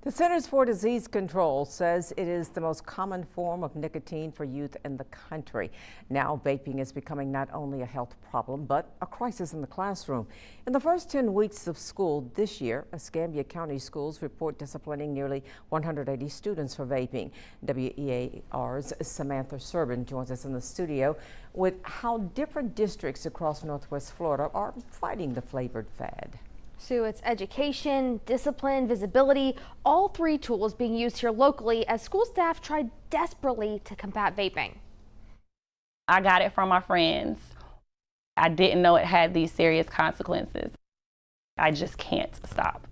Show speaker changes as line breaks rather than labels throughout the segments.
The Centers for Disease Control says it is the most common form of nicotine for youth in the country. Now, vaping is becoming not only a health problem, but a crisis in the classroom. In the first 10 weeks of school this year, Escambia County schools report disciplining nearly 180 students for vaping. WEAR's Samantha Serban joins us in the studio with how different districts across Northwest Florida are fighting the flavored fad.
Sue, it's education, discipline, visibility, all three tools being used here locally as school staff try desperately to combat vaping.
I got it from my friends. I didn't know it had these serious consequences. I just can't stop.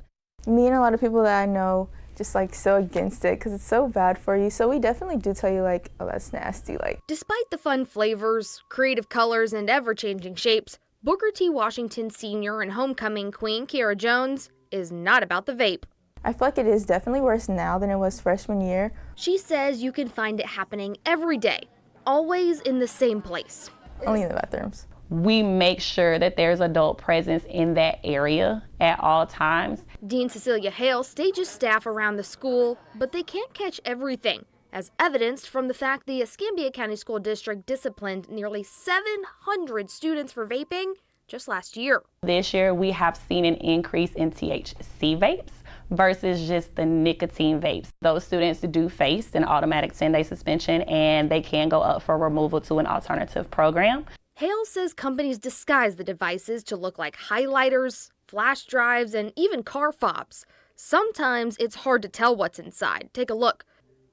Me and a lot of people that I know just so against it because it's so bad for you. So we definitely do tell you oh, that's nasty.
Despite the fun flavors, creative colors, and ever-changing shapes, Booker T. Washington Sr. and homecoming queen Kiara Jones is not about the vape.
I feel like it is definitely worse now than it was freshman year.
She says you can find it happening every day, always in the same place.
Only in the bathrooms.
We make sure that there's adult presence in that area at all times.
Dean Cecilia Hale stages staff around the school, but they can't catch everything, as evidenced from the fact the Escambia County School District disciplined nearly 700 students for vaping just last year.
This year, we have seen an increase in THC vapes versus just the nicotine vapes. Those students do face an automatic 10-day suspension, and they can go up for removal to an alternative program.
Hale says companies disguise the devices to look like highlighters, flash drives, and even car fobs. Sometimes it's hard to tell what's inside. Take a look.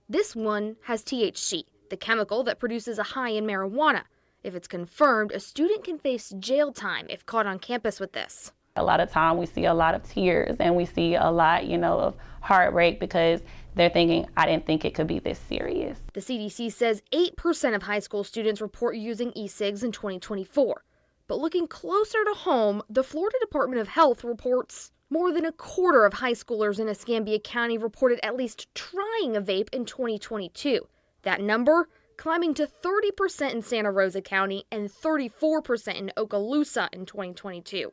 This one has THC, the chemical that produces a high in marijuana. If it's confirmed, a student can face jail time if caught on campus with this.
A lot of time we see a lot of tears and we see a lot, of heartbreak because they're thinking, I didn't think it could be this serious.
The CDC says 8% of high school students report using e-cigs in 2024. But looking closer to home, the Florida Department of Health reports more than a quarter of high schoolers in Escambia County reported at least trying a vape in 2022. That number climbing to 30% in Santa Rosa County and 34% in Okaloosa in 2022.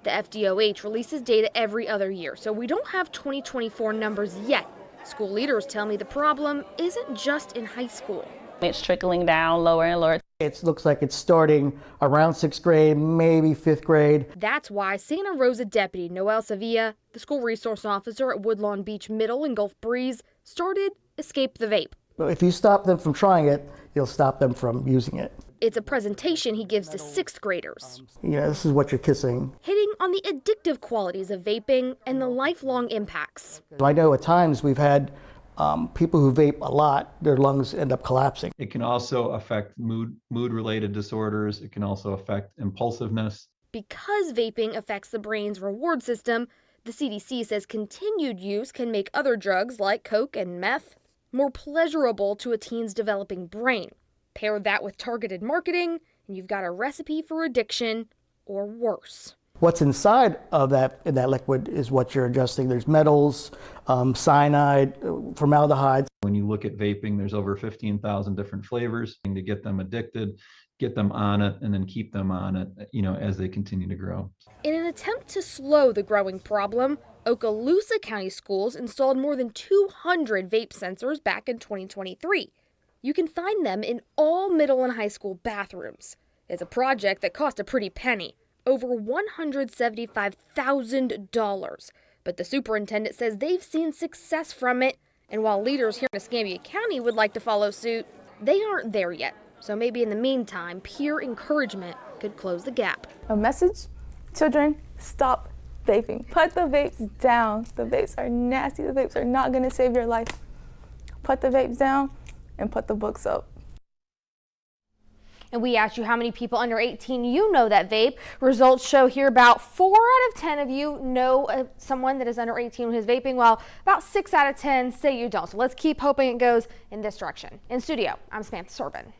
The FDOH releases data every other year, so we don't have 2024 numbers yet. School leaders tell me the problem isn't just in high school.
It's trickling down lower and lower.
It looks like it's starting around 6th grade, maybe 5th grade.
That's why Santa Rosa Deputy Noel Sevilla, the school resource officer at Woodlawn Beach Middle in Gulf Breeze, started Escape the Vape.
If you stop them from trying it, you'll stop them from using it.
It's a presentation he gives to 6th graders.
This is what you're kissing.
Hitting on the addictive qualities of vaping and the lifelong impacts.
I know at times we've had people who vape a lot, their lungs end up collapsing.
It can also affect mood-related disorders. It can also affect impulsiveness.
Because vaping affects the brain's reward system, the CDC says continued use can make other drugs like coke and meth more pleasurable to a teen's developing brain. Pair that with targeted marketing, and you've got a recipe for addiction, or worse.
What's inside of that liquid is what you're adjusting. There's metals, cyanide, formaldehyde.
When you look at vaping, there's over 15,000 different flavors to get them addicted, get them on it, and then keep them on it, as they continue to grow.
In an attempt to slow the growing problem, Okaloosa County schools installed more than 200 vape sensors back in 2023. You can find them in all middle and high school bathrooms. It's a project that cost a pretty penny, over $175,000. But the superintendent says they've seen success from it, and while leaders here in Escambia County would like to follow suit, they aren't there yet. So maybe in the meantime, peer encouragement could close the gap.
A message? Children, stop vaping. Put the vapes down. The vapes are nasty. The vapes are not going to save your life. Put the vapes down and put the books up.
And we asked you how many people under 18 you know that vape. Results show here about 4 out of 10 of you know someone that is under 18 who is vaping, while about 6 out of 10 say you don't. So let's keep hoping it goes in this direction. In studio, I'm Samantha Serban.